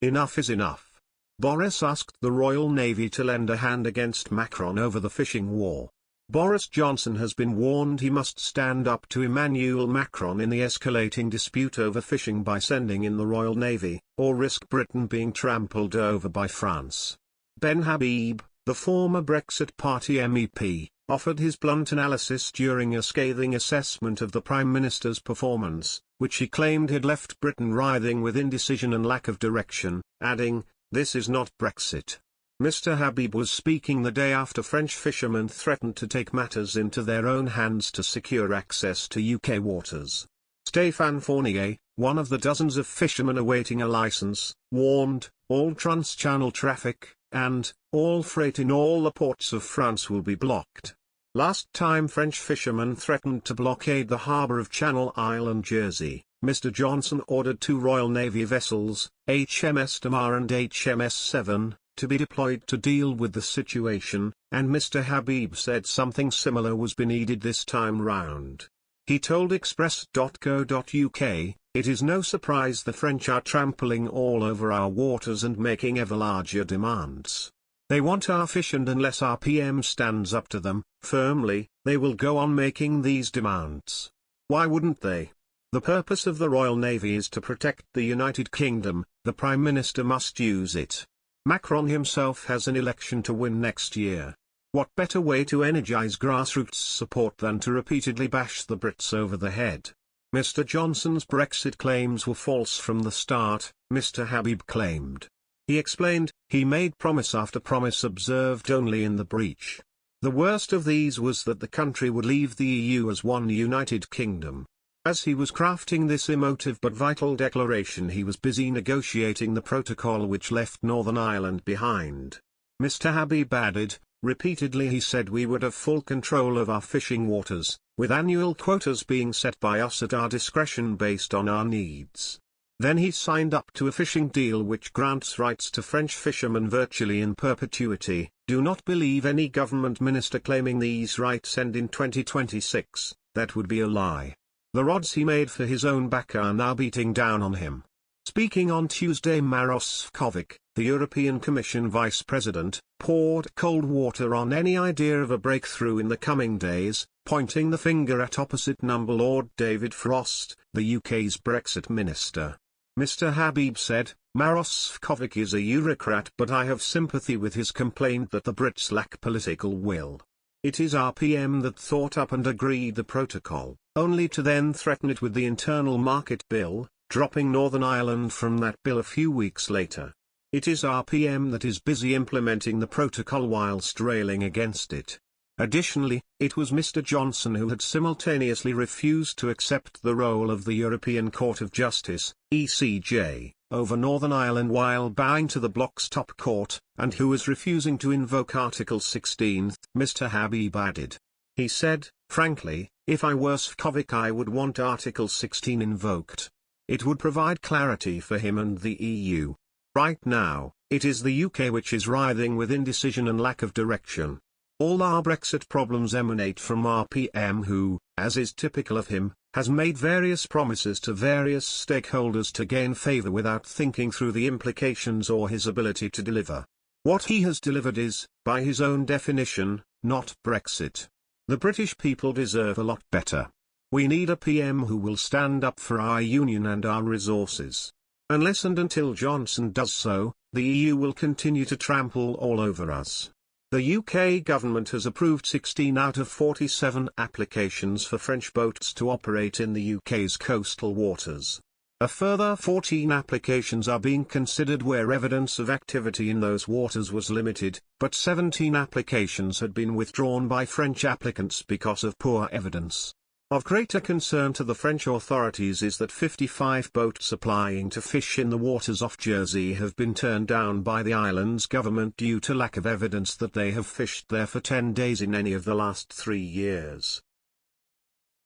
Enough is enough. Boris asked the Royal Navy to lend a hand against Macron over the fishing war. Boris Johnson has been warned he must stand up to Emmanuel Macron in the escalating dispute over fishing by sending in the Royal Navy, or risk Britain being trampled over by France. Ben Habib, the former Brexit Party MEP, offered his blunt analysis during a scathing assessment of the Prime Minister's performance, which he claimed had left Britain writhing with indecision and lack of direction, adding, "This is not Brexit." Mr. Habib was speaking the day after French fishermen threatened to take matters into their own hands to secure access to UK waters. Stéphane Fournier, one of the dozens of fishermen awaiting a license, warned, "All trans-channel traffic, and all freight in all the ports of France will be blocked." Last time French fishermen threatened to blockade the harbour of Channel Island, Jersey, Mr. Johnson ordered 2 Royal Navy vessels, HMS Tamar and HMS Seven, to be deployed to deal with the situation, and Mr. Habib said something similar was needed this time round. He told Express.co.uk, "It is no surprise the French are trampling all over our waters and making ever larger demands. They want our fish, and unless our PM stands up to them, firmly, they will go on making these demands. Why wouldn't they? The purpose of the Royal Navy is to protect the United Kingdom, the Prime Minister must use it. Macron himself has an election to win next year. What better way to energize grassroots support than to repeatedly bash the Brits over the head?" Mr. Johnson's Brexit claims were false from the start, Mr. Habib claimed. He explained, he made promise after promise observed only in the breach. The worst of these was that the country would leave the EU as one United Kingdom. As he was crafting this emotive but vital declaration, he was busy negotiating the protocol which left Northern Ireland behind. Mr. Habib added, repeatedly he said we would have full control of our fishing waters, with annual quotas being set by us at our discretion based on our needs. Then he signed up to a fishing deal which grants rights to French fishermen virtually in perpetuity. Do not believe any government minister claiming these rights end in 2026, that would be a lie. The rods he made for his own back are now beating down on him. Speaking on Tuesday, Maroš Šefčovič, the European Commission Vice President, poured cold water on any idea of a breakthrough in the coming days, pointing the finger at opposite number Lord David Frost, the UK's Brexit minister. Mr. Habib said, "Maroš Šefčovič is a Eurocrat, but I have sympathy with his complaint that the Brits lack political will. It is our PM that thought up and agreed the protocol, only to then threaten it with the Internal Market Bill, dropping Northern Ireland from that bill a few weeks later. It is our PM that is busy implementing the protocol whilst railing against it." Additionally, it was Mr. Johnson who had simultaneously refused to accept the role of the European Court of Justice, ECJ, over Northern Ireland while bowing to the bloc's top court, and who was refusing to invoke Article 16, Mr. Habib added. He said, "Frankly, if I were Šefčovič I would want Article 16 invoked. It would provide clarity for him and the EU. Right now, it is the UK which is writhing with indecision and lack of direction. All our Brexit problems emanate from our PM who, as is typical of him, has made various promises to various stakeholders to gain favour without thinking through the implications or his ability to deliver. What he has delivered is, by his own definition, not Brexit. The British people deserve a lot better. We need a PM who will stand up for our union and our resources. Unless and until Johnson does so, the EU will continue to trample all over us." The UK government has approved 16 out of 47 applications for French boats to operate in the UK's coastal waters. A further 14 applications are being considered where evidence of activity in those waters was limited, but 17 applications had been withdrawn by French applicants because of poor evidence. Of greater concern to the French authorities is that 55 boats applying to fish in the waters off Jersey have been turned down by the island's government due to lack of evidence that they have fished there for 10 days in any of the last 3 years.